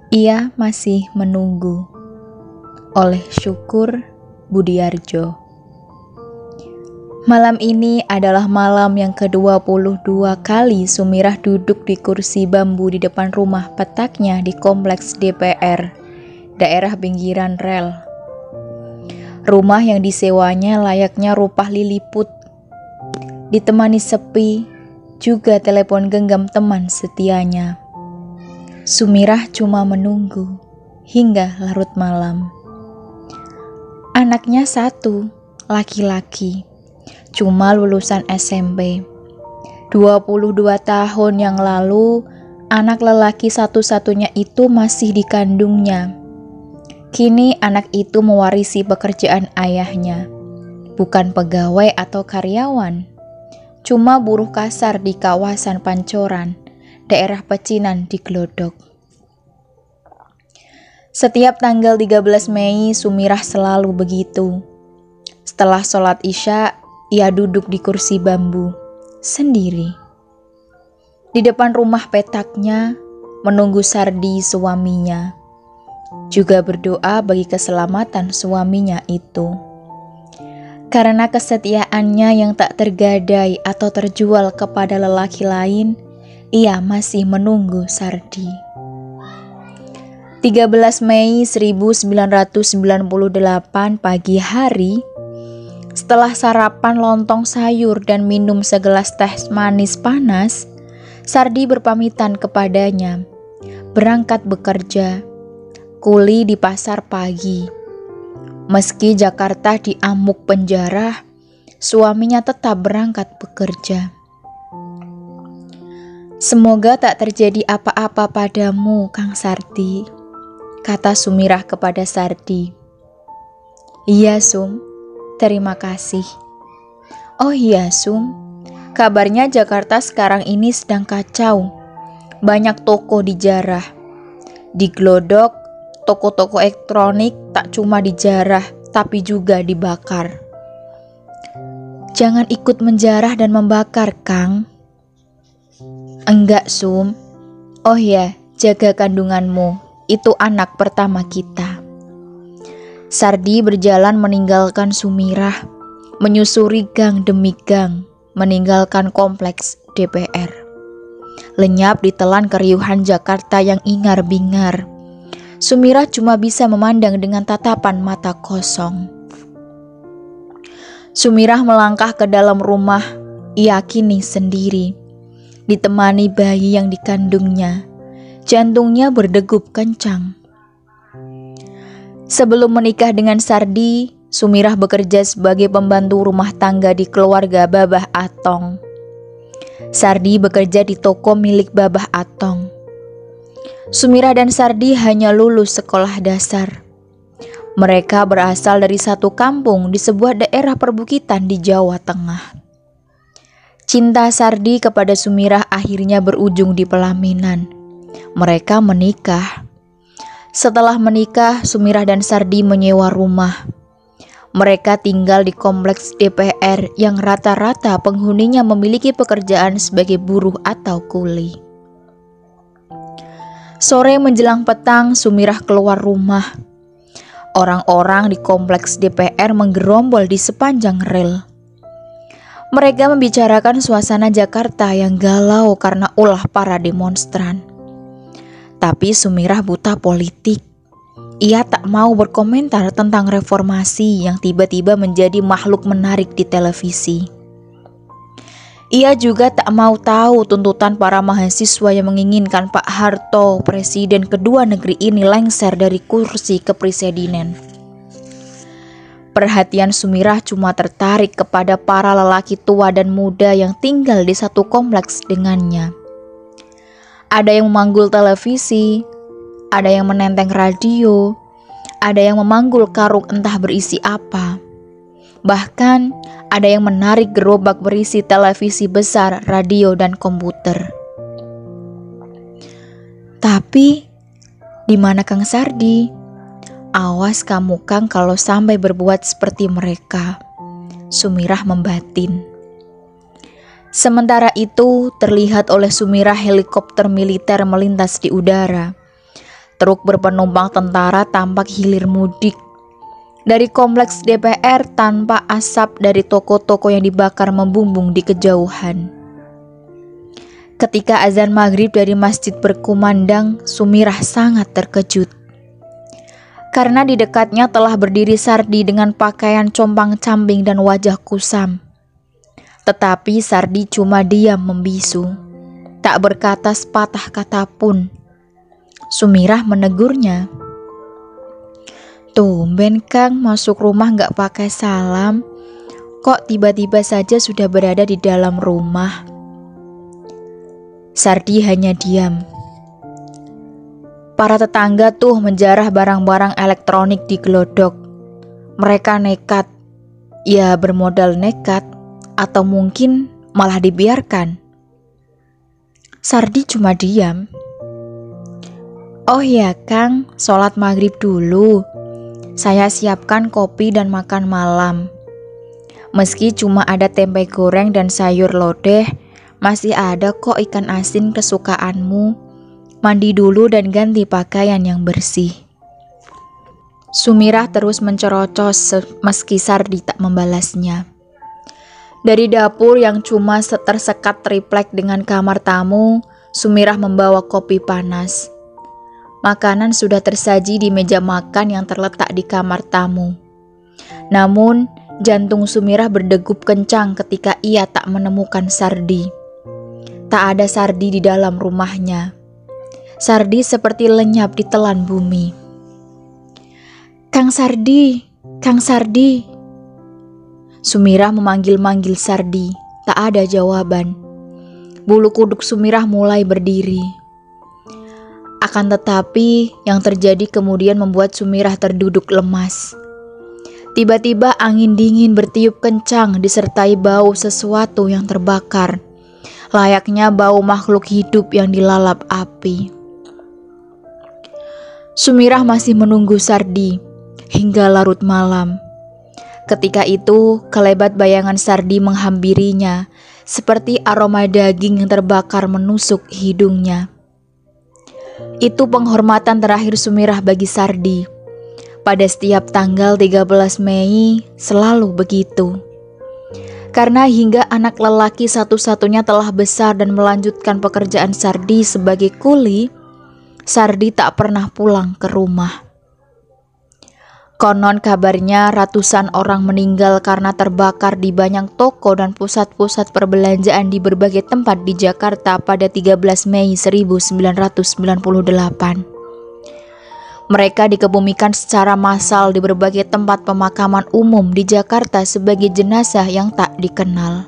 Ia masih menunggu. Oleh Syukur Budiarjo. Malam ini adalah malam yang ke-22 kali Sumirah duduk di kursi bambu di depan rumah petaknya di kompleks DPR, daerah pinggiran rel. Rumah yang disewanya layaknya Rupah Liliput, ditemani sepi, juga telepon genggam teman setianya. Sumirah cuma menunggu hingga larut malam. Anaknya satu, laki-laki, cuma lulusan SMP. 22 tahun yang lalu, anak lelaki satu-satunya itu masih dikandungnya. Kini anak itu mewarisi pekerjaan ayahnya, bukan pegawai atau karyawan, cuma buruh kasar di kawasan Pancoran, daerah pecinan di Glodok. Setiap tanggal 13 Mei, Sumirah selalu begitu. Setelah sholat Isya, ia duduk di kursi bambu, sendiri. Di depan rumah petaknya, menunggu Sardi suaminya. Juga berdoa bagi keselamatan suaminya itu. Karena kesetiaannya yang tak tergadai atau terjual kepada lelaki lain, ia masih menunggu Sardi. 13 Mei 1998 pagi hari, setelah sarapan lontong sayur dan minum segelas teh manis panas, Sardi berpamitan kepadanya, berangkat bekerja, kuli di pasar pagi. Meski Jakarta diamuk penjara, suaminya tetap berangkat bekerja. Semoga tak terjadi apa-apa padamu, Kang Sardi, kata Sumirah kepada Sardi. Iya, Sum, terima kasih. Oh iya, Sum, kabarnya Jakarta sekarang ini sedang kacau. Banyak toko dijarah. Di Glodok, toko-toko elektronik tak cuma dijarah, tapi juga dibakar. Jangan ikut menjarah dan membakar, Kang. Enggak, Sum. Oh ya, jaga kandunganmu. Itu anak pertama kita. Sardi berjalan meninggalkan Sumirah, menyusuri gang demi gang, meninggalkan kompleks DPR. Lenyap ditelan keriuhan Jakarta yang ingar-bingar. Sumirah cuma bisa memandang dengan tatapan mata kosong. Sumirah melangkah ke dalam rumah, ia kini sendiri, ditemani bayi yang dikandungnya. Jantungnya berdegup kencang. Sebelum menikah dengan Sardi, Sumirah bekerja sebagai pembantu rumah tangga di keluarga Babah Atong. Sardi bekerja di toko milik Babah Atong. Sumirah dan Sardi hanya lulus sekolah dasar. Mereka berasal dari satu kampung di sebuah daerah perbukitan di Jawa Tengah. Cinta Sardi kepada Sumirah akhirnya berujung di pelaminan. Mereka menikah. Setelah menikah, Sumirah dan Sardi menyewa rumah. Mereka tinggal di kompleks DPR yang rata-rata penghuninya memiliki pekerjaan sebagai buruh atau kuli. Sore menjelang petang, Sumirah keluar rumah. Orang-orang di kompleks DPR menggerombol di sepanjang rel. Mereka membicarakan suasana Jakarta yang galau karena ulah para demonstran. Tapi Sumirah buta politik. Ia tak mau berkomentar tentang reformasi yang tiba-tiba menjadi makhluk menarik di televisi. Ia juga tak mau tahu tuntutan para mahasiswa yang menginginkan Pak Harto, presiden kedua negeri ini, lengser dari kursi kepresidenan. Perhatian Sumirah cuma tertarik kepada para lelaki tua dan muda yang tinggal di satu kompleks dengannya. Ada yang memanggul televisi, ada yang menenteng radio, ada yang memanggul karung entah berisi apa. Bahkan ada yang menarik gerobak berisi televisi besar, radio, dan komputer. Tapi, di mana Kang Sardi? Awas kamu, Kang, kalau sampai berbuat seperti mereka. Sumirah membatin. Sementara itu, terlihat oleh Sumirah helikopter militer melintas di udara. Truk berpenumpang tentara tampak hilir mudik dari kompleks DPR tanpa asap dari toko-toko yang dibakar membumbung di kejauhan. Ketika azan maghrib dari masjid berkumandang, Sumirah sangat terkejut. Karena di dekatnya telah berdiri Sardi dengan pakaian compang-camping dan wajah kusam. Tetapi Sardi cuma diam membisu, tak berkata sepatah kata pun. Sumirah menegurnya. "Tumben Kang masuk rumah gak pakai salam. Kok tiba-tiba saja sudah berada di dalam rumah?" Sardi hanya diam. Para tetangga tuh menjarah barang-barang elektronik di gelodok. Mereka nekat, ya bermodal nekat, atau mungkin malah dibiarkan. Sardi cuma diam. "Oh ya Kang, sholat maghrib dulu. Saya siapkan kopi dan makan malam. Meski cuma ada tempe goreng dan sayur lodeh, masih ada kok ikan asin kesukaanmu. Mandi dulu dan ganti pakaian yang bersih." Sumirah terus mencerocos meski Sardi tak membalasnya. Dari dapur yang cuma tersekat triplek dengan kamar tamu, Sumirah membawa kopi panas. Makanan sudah tersaji di meja makan yang terletak di kamar tamu. Namun, jantung Sumirah berdegup kencang ketika ia tak menemukan Sardi. Tak ada Sardi di dalam rumahnya. Sardi seperti lenyap di telan bumi. "Kang Sardi, Kang Sardi." Sumirah memanggil-manggil Sardi, tak ada jawaban. Bulu kuduk Sumirah mulai berdiri. Akan tetapi, yang terjadi kemudian membuat Sumirah terduduk lemas. Tiba-tiba angin dingin bertiup kencang disertai bau sesuatu yang terbakar, layaknya bau makhluk hidup yang dilalap api. Sumirah masih menunggu Sardi hingga larut malam. Ketika itu, kelebat bayangan Sardi menghampirinya, seperti aroma daging yang terbakar menusuk hidungnya. Itu penghormatan terakhir Sumirah bagi Sardi. Pada setiap tanggal 13 Mei selalu begitu. Karena hingga anak lelaki satu-satunya telah besar dan melanjutkan pekerjaan Sardi sebagai kuli, Sardi tak pernah pulang ke rumah. Konon kabarnya ratusan orang meninggal karena terbakar di banyak toko dan pusat-pusat perbelanjaan di berbagai tempat di Jakarta pada 13 Mei 1998. Mereka dikebumikan secara massal di berbagai tempat pemakaman umum di Jakarta sebagai jenazah yang tak dikenal.